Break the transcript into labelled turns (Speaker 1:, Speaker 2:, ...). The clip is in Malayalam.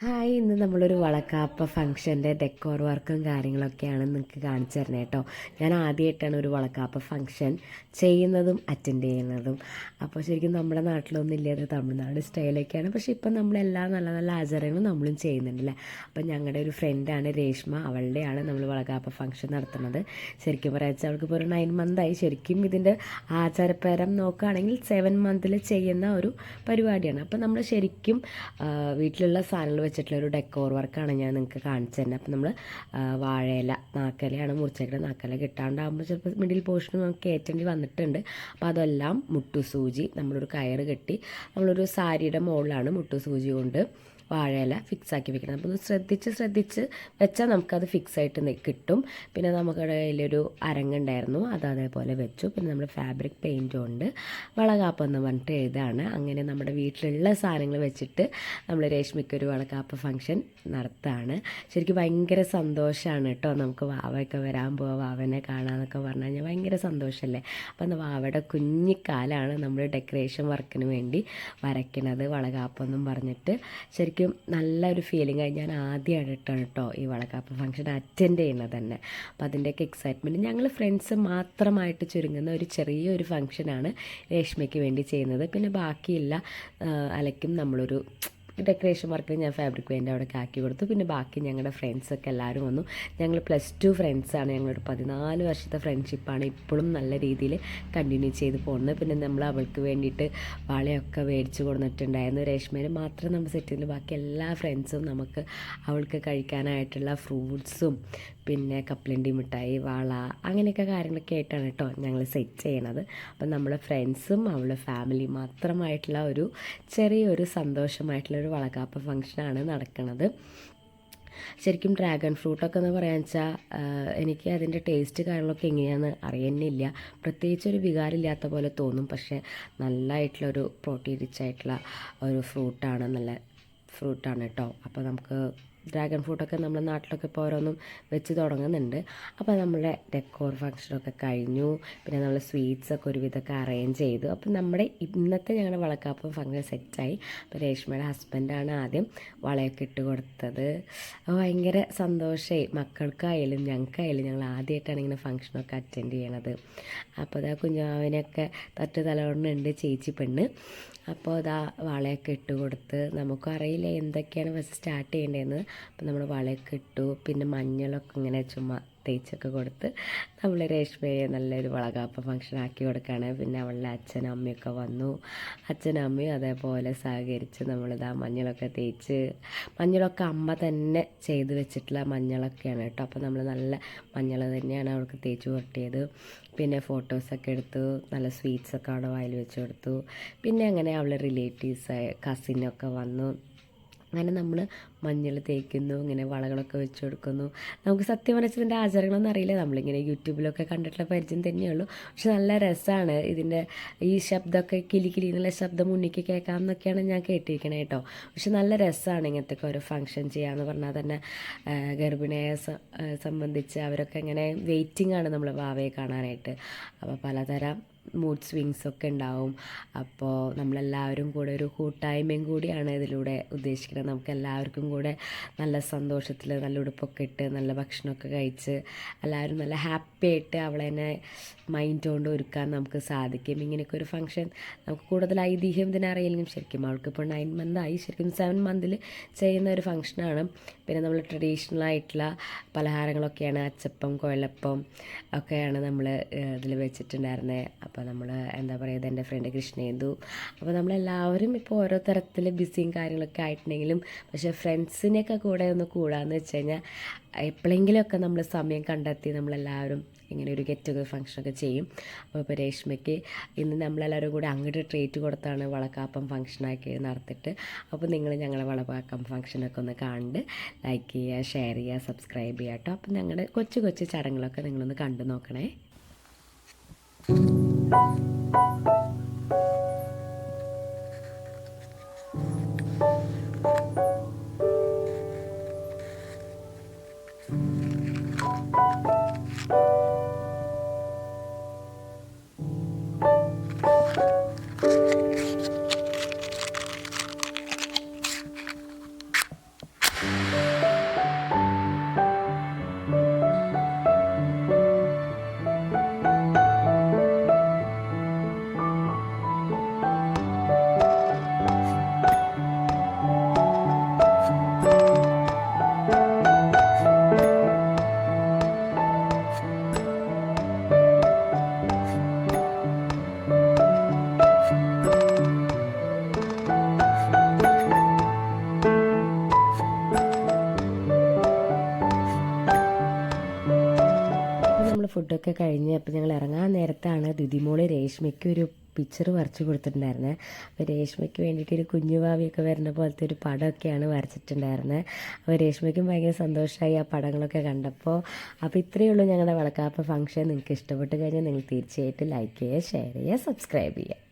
Speaker 1: ഹായ്, ഇന്ന് നമ്മളൊരു വളക്കാപ്പ ഫംഗ്ഷൻ്റെ ഡെക്കോർ വർക്കും കാര്യങ്ങളൊക്കെയാണ് നിങ്ങൾക്ക് കാണിച്ചു തരുന്നത് കേട്ടോ. ഞാൻ ആദ്യമായിട്ടാണ് ഒരു വളക്കാപ്പ ഫംഗ്ഷൻ ചെയ്യുന്നതും അറ്റൻഡ് ചെയ്യുന്നതും. അപ്പോൾ ശരിക്കും നമ്മുടെ നാട്ടിലൊന്നും ഇല്ലാതെ തമിഴ്നാട് സ്റ്റൈലൊക്കെയാണ്. പക്ഷേ ഇപ്പം നമ്മളെല്ലാം നല്ല നല്ല ആചാരങ്ങളും നമ്മളും ചെയ്യുന്നുണ്ടല്ലേ. അപ്പം ഞങ്ങളുടെ ഒരു ഫ്രണ്ടാണ് രേഷ്മ, അവളുടെയാണ് നമ്മൾ വളക്കാപ്പ ഫംഗ്ഷൻ നടത്തുന്നത്. ശരിക്കും പറയാച്ചാൽ അവൾക്ക് ഇപ്പോൾ ഒരു 9 മന്തായി. ശരിക്കും ഇതിൻ്റെ ആചാരപ്രകാരം നോക്കുകയാണെങ്കിൽ 7 മന്തിൽ ചെയ്യുന്ന ഒരു പരിപാടിയാണ്. അപ്പം നമ്മൾ ശരിക്കും വീട്ടിലുള്ള സാധനങ്ങൾ വെച്ചിട്ടുള്ള ഒരു ഡെക്കോർ വർക്കാണ് ഞാൻ നിങ്ങൾക്ക് കാണിച്ചു തരുന്നത്. അപ്പം നമ്മൾ വാഴയില, നാക്കലയാണ് മുറിച്ചേക്കുന്നത്. നാക്കല കിട്ടാണ്ടാകുമ്പോൾ ചിലപ്പോൾ മിഡിൽ പോർഷന് നമുക്ക് കയറ്റേണ്ടി വന്നിട്ടുണ്ട്. അപ്പോൾ അതെല്ലാം മുട്ടുസൂചി നമ്മളൊരു കയറ് കെട്ടി നമ്മളൊരു സാരിയുടെ മുകളിലാണ് മുട്ടുസൂചി കൊണ്ട് വാഴയില ഫിക്സാക്കി വെക്കണം. അപ്പോൾ ഒന്ന് ശ്രദ്ധിച്ച് വെച്ചാൽ നമുക്കത് ഫിക്സായിട്ട് കിട്ടും. പിന്നെ നമുക്കവിടെ കയ്യിലൊരു അരങ്ങുണ്ടായിരുന്നു, അത് അതേപോലെ വെച്ചു. പിന്നെ നമ്മൾ ഫാബ്രിക് പെയിൻറ്റ് കൊണ്ട് വളകാപ്പ് എന്ന് പറഞ്ഞിട്ട് എഴുതാണ്. അങ്ങനെ നമ്മുടെ വീട്ടിലുള്ള സാധനങ്ങൾ വെച്ചിട്ട് നമ്മൾ രേഷ്മിക്കൊരു വളകാപ്പ് ഫംഗ്ഷൻ നടത്തുകയാണ്. ശരിക്കും ഭയങ്കര സന്തോഷമാണ് കേട്ടോ. നമുക്ക് വാവയൊക്കെ വരാൻ പോവുക, വാവനെ കാണാമെന്നൊക്കെ പറഞ്ഞു കഴിഞ്ഞാൽ ഭയങ്കര സന്തോഷമല്ലേ. അപ്പം അന്ന് വാവയുടെ കുഞ്ഞിക്കാലാണ് നമ്മൾ ഡെക്കറേഷൻ വർക്കിന് വേണ്ടി വരയ്ക്കുന്നത്, വളകാപ്പെന്നും പറഞ്ഞിട്ട്. ശരിക്കും നല്ലൊരു ഫീലിംഗ് ഞാൻ ആദ്യമായിട്ടാണ് കേട്ടോ ഈ വളകാപ്പ് ഫംഗ്ഷൻ അറ്റൻഡ് ചെയ്യുന്നത് തന്നെ. അപ്പോൾ അതിൻ്റെയൊക്കെ എക്സൈറ്റ്മെൻറ്റ്. ഞങ്ങൾ ഫ്രണ്ട്സ് മാത്രമായിട്ട് ചുരുങ്ങുന്ന ഒരു ചെറിയൊരു ഫംഗ്ഷനാണ് രേഷ്മയ്ക്ക് വേണ്ടി ചെയ്യുന്നത്. പിന്നെ ബാക്കിയില്ല അലയ്ക്കും നമ്മളൊരു ഡെക്കറേഷൻ വർക്കിന് ഞാൻ ഫാബ്രിക് പെയിൻ്റ് അവിടെ ആക്കി കൊടുത്തു. പിന്നെ ബാക്കി ഞങ്ങളുടെ ഫ്രണ്ട്സൊക്കെ എല്ലാവരും വന്നു. ഞങ്ങൾ +2 ഫ്രണ്ട്സാണ്. ഞങ്ങളൊരു 14 വർഷത്തെ ഫ്രണ്ട്ഷിപ്പാണ് ഇപ്പോഴും നല്ല രീതിയിൽ കണ്ടിന്യൂ ചെയ്ത് പോകുന്നത്. പിന്നെ നമ്മൾ അവൾക്ക് വേണ്ടിയിട്ട് വളയൊക്കെ മേടിച്ച് കൊടുത്തിട്ടുണ്ടായിരുന്നു. രേഷ്മേനെ മാത്രം നമ്മൾ സെറ്റ് ചെയ്തില്ല, ബാക്കി എല്ലാ ഫ്രണ്ട്സും നമുക്ക് അവൾക്ക് കഴിക്കാനായിട്ടുള്ള ഫ്രൂട്ട്സും പിന്നെ കപ്പലണ്ടി മിഠായി, വള, അങ്ങനെയൊക്കെ കാര്യങ്ങളൊക്കെ ആയിട്ടാണ് കേട്ടോ ഞങ്ങൾ സെറ്റ് ചെയ്യണത്. അപ്പം നമ്മുടെ ഫ്രണ്ട്സും അവളുടെ ഫാമിലി മാത്രമായിട്ടുള്ള ഒരു ചെറിയൊരു സന്തോഷമായിട്ടുള്ള ഒരു വളകാപ്പ് ഫംഗ്ഷനാണ് നടക്കുന്നത്. ശരിക്കും ഡ്രാഗൺ ഫ്രൂട്ടൊക്കെ എന്ന് പറയാൻ വെച്ചാൽ എനിക്ക് അതിൻ്റെ ടേസ്റ്റ് കാര്യങ്ങളൊക്കെ എങ്ങനെയാണെന്ന് അറിയുന്നില്ല. പ്രത്യേകിച്ച് ഒരു വികാരമില്ലാത്ത പോലെ തോന്നും. പക്ഷേ നല്ലതായിട്ടുള്ളൊരു പ്രോട്ടീൻ റിച്ച് ആയിട്ടുള്ള ഒരു ഫ്രൂട്ടാണ്, നല്ല ഫ്രൂട്ടാണ് കേട്ടോ. അപ്പോൾ നമുക്ക് ഡ്രാഗൺ ഫ്രൂട്ടൊക്കെ നമ്മുടെ നാട്ടിലൊക്കെ ഇപ്പോൾ ഓരോന്നും വെച്ച് തുടങ്ങുന്നുണ്ട്. അപ്പോൾ നമ്മുടെ ഡെക്കോർ ഫംഗ്ഷനൊക്കെ കഴിഞ്ഞു. പിന്നെ നമ്മൾ സ്വീറ്റ്സൊക്കെ ഒരുവിധമൊക്കെ അറേഞ്ച് ചെയ്തു. അപ്പം നമ്മുടെ ഇന്നത്തെ ഞങ്ങളുടെ വളക്കാപ്പ് ഫംഗ്ഷൻ സെറ്റായി. അപ്പോൾ രേഷ്മയുടെ ഹസ്ബൻഡാണ് ആദ്യം വളയൊക്കെ ഇട്ട് കൊടുത്തത്. അപ്പോൾ ഭയങ്കര സന്തോഷമായി മക്കൾക്കായാലും ഞങ്ങൾക്കായാലും. ഞങ്ങൾ ആദ്യമായിട്ടാണ് ഇങ്ങനെ ഫംഗ്ഷനൊക്കെ അറ്റൻഡ് ചെയ്യണത്. അപ്പോൾ അതാ കുഞ്ഞാവിനൊക്കെ തട്ട് തലവണ്ണുണ്ട് ചേച്ചി പെണ്ണ്. അപ്പോൾ അതാ വളയൊക്കെ ഇട്ട് കൊടുത്ത്, നമുക്കും അറിയില്ല എന്തൊക്കെയാണ് ഫസ്റ്റ് സ്റ്റാർട്ട് ചെയ്യേണ്ടതെന്ന്. അപ്പോൾ നമ്മൾ വളയൊക്കെ ഇട്ടു. പിന്നെ മഞ്ഞളൊക്കെ ഇങ്ങനെ ചുമ്മാ തേച്ചൊക്കെ കൊടുത്ത് നമ്മൾ രേഷ്മയെ നല്ലൊരു വളകാപ്പ് ഫംഗ്ഷൻ ആക്കി കൊടുക്കുകയാണ്. പിന്നെ അവളുടെ അച്ഛനും അമ്മയൊക്കെ വന്നു. അച്ഛനും അമ്മയും അതേപോലെ സഹകരിച്ച് നമ്മളിതാ മഞ്ഞളൊക്കെ തേച്ച്, മഞ്ഞളൊക്കെ അമ്മ തന്നെ ചെയ്ത് വെച്ചിട്ടുള്ള മഞ്ഞളൊക്കെയാണ് കേട്ടോ. അപ്പോൾ നമ്മൾ നല്ല മഞ്ഞൾ തന്നെയാണ് അവൾക്ക് തേച്ച് പുരട്ടിയത്. പിന്നെ ഫോട്ടോസൊക്കെ എടുത്തു, നല്ല സ്വീറ്റ്സൊക്കെ അവിടെ വായിൽ വെച്ച് കൊടുത്തു. പിന്നെ അങ്ങനെ അവളുടെ റിലേറ്റീവ്സ് കസിനൊക്കെ വന്നു. അങ്ങനെ നമ്മൾ മഞ്ഞൾ തേക്കുന്നു, ഇങ്ങനെ വളകളൊക്കെ വെച്ച് കൊടുക്കുന്നു. നമുക്ക് സത്യം പറഞ്ഞതിൻ്റെ ആചാരങ്ങളൊന്നും അറിയില്ല, നമ്മളിങ്ങനെ യൂട്യൂബിലൊക്കെ കണ്ടിട്ടുള്ള പരിചയം തന്നെയുള്ളൂ. പക്ഷെ നല്ല രസമാണ് ഇതിൻ്റെ ഈ ശബ്ദമൊക്കെ, കിലി കിലി എന്നുള്ള ശബ്ദം മുന്നിക്ക് കേൾക്കാം എന്നൊക്കെയാണ് ഞാൻ കേട്ടിരിക്കണേ കേട്ടോ. പക്ഷെ നല്ല രസമാണ് ഇങ്ങനത്തെയൊക്കെ ഒരു ഫംഗ്ഷൻ ചെയ്യാമെന്ന് പറഞ്ഞാൽ തന്നെ. ഗർഭിണിയെ സംബന്ധിച്ച് അവരൊക്കെ ഇങ്ങനെ വെയിറ്റിംഗ് ആണ് നമ്മൾ വാവയെ കാണാനായിട്ട്. അപ്പോൾ പലതരം മൂഡ് സ്വിങ്സൊക്കെ ഉണ്ടാവും. അപ്പോൾ നമ്മളെല്ലാവരും കൂടെ ഒരു കൂട്ടായ്മയും കൂടിയാണ് ഇതിലൂടെ ഉദ്ദേശിക്കുന്നത്. നമുക്ക് എല്ലാവർക്കും കൂടെ നല്ല സന്തോഷത്തിൽ നല്ല ഉടുപ്പൊക്കെ ഇട്ട് നല്ല ഭക്ഷണമൊക്കെ കഴിച്ച് എല്ലാവരും നല്ല ഹാപ്പി ആയിട്ട് അവളെ തന്നെ മൈൻഡ് കൊണ്ട് ഒരുക്കാൻ നമുക്ക് സാധിക്കും. ഇങ്ങനെയൊക്കെ ഒരു ഫംഗ്ഷൻ നമുക്ക് കൂടുതൽ ഐതിഹ്യം ഇതിനറിയില്ലെങ്കിലും ശരിക്കും അവൾക്കിപ്പോൾ 9 മന്തായി. ശരിക്കും 7 മന്തിൽ ചെയ്യുന്ന ഒരു ഫംഗ്ഷനാണ്. പിന്നെ നമ്മൾ ട്രഡീഷണൽ ആയിട്ടുള്ള പലഹാരങ്ങളൊക്കെയാണ്, അച്ചപ്പം, കുഴലപ്പം ഒക്കെയാണ് നമ്മൾ ഇതിൽ വെച്ചിട്ടുണ്ടായിരുന്നത്. അപ്പോൾ നമ്മൾ എന്താ പറയുക, എൻ്റെ ഫ്രണ്ട് കൃഷ്ണേന്ദു. അപ്പോൾ നമ്മളെല്ലാവരും ഇപ്പോൾ ഓരോ തരത്തിൽ ബിസിയും കാര്യങ്ങളൊക്കെ ആയിട്ടുണ്ടെങ്കിലും പക്ഷേ ഫ്രണ്ട്സിനെയൊക്കെ കൂടെ ഒന്ന് കൂടാമെന്ന് വെച്ച് കഴിഞ്ഞാൽ എപ്പോഴെങ്കിലുമൊക്കെ നമ്മൾ സമയം കണ്ടെത്തി നമ്മളെല്ലാവരും ഇങ്ങനെ ഒരു ഗെറ്റ് ടുഗദർ ഫംഗ്ഷനൊക്കെ ചെയ്യും. അപ്പോൾ ഇപ്പോൾ രേഷ്മയ്ക്ക് ഇന്ന് നമ്മളെല്ലാവരും കൂടി അങ്ങോട്ട് ട്രീറ്റ് കൊടുത്താണ് വളക്കാപ്പം ഫംഗ്ഷനാക്കി നടത്തിയിട്ട്. അപ്പോൾ നിങ്ങൾ ഞങ്ങളെ വളക്കാപ്പം ഫംഗ്ഷനൊക്കെ ഒന്ന് കണ്ട് ലൈക്ക് ചെയ്യുക, ഷെയർ ചെയ്യുക, സബ്സ്ക്രൈബ് ചെയ്യുക കേട്ടോ. അപ്പോൾ ഞങ്ങളുടെ കൊച്ചു കൊച്ചു ചടങ്ങുകളൊക്കെ നിങ്ങളൊന്ന് കണ്ടു നോക്കണേ. ഷൂട്ടൊക്കെ കഴിഞ്ഞ് അപ്പോൾ ഞങ്ങൾ ഇറങ്ങാൻ നേരത്താണ് ദിദിമോള് രേഷ്മയ്ക്ക് ഒരു പിക്ചർ വരച്ച് കൊടുത്തിട്ടുണ്ടായിരുന്നത്. അപ്പോൾ രേഷ്മയ്ക്ക് വേണ്ടിയിട്ട് ഒരു കുഞ്ഞു ഭാവിയൊക്കെ വരുന്ന പോലത്തെ ഒരു പടമൊക്കെയാണ് വരച്ചിട്ടുണ്ടായിരുന്നത്. അപ്പോൾ രേഷ്മയ്ക്കും ഭയങ്കര സന്തോഷമായി ആ പടങ്ങളൊക്കെ കണ്ടപ്പോൾ. അപ്പോൾ ഇത്രയേ ഉള്ളൂ ഞങ്ങളുടെ വളക്കാപ്പ് ഫംഗ്ഷൻ. നിങ്ങൾക്ക് ഇഷ്ടപ്പെട്ട് കഴിഞ്ഞാൽ നിങ്ങൾ തീർച്ചയായിട്ടും ലൈക്ക് ചെയ്യുക, ഷെയർ ചെയ്യുക, സബ്സ്ക്രൈബ് ചെയ്യുക.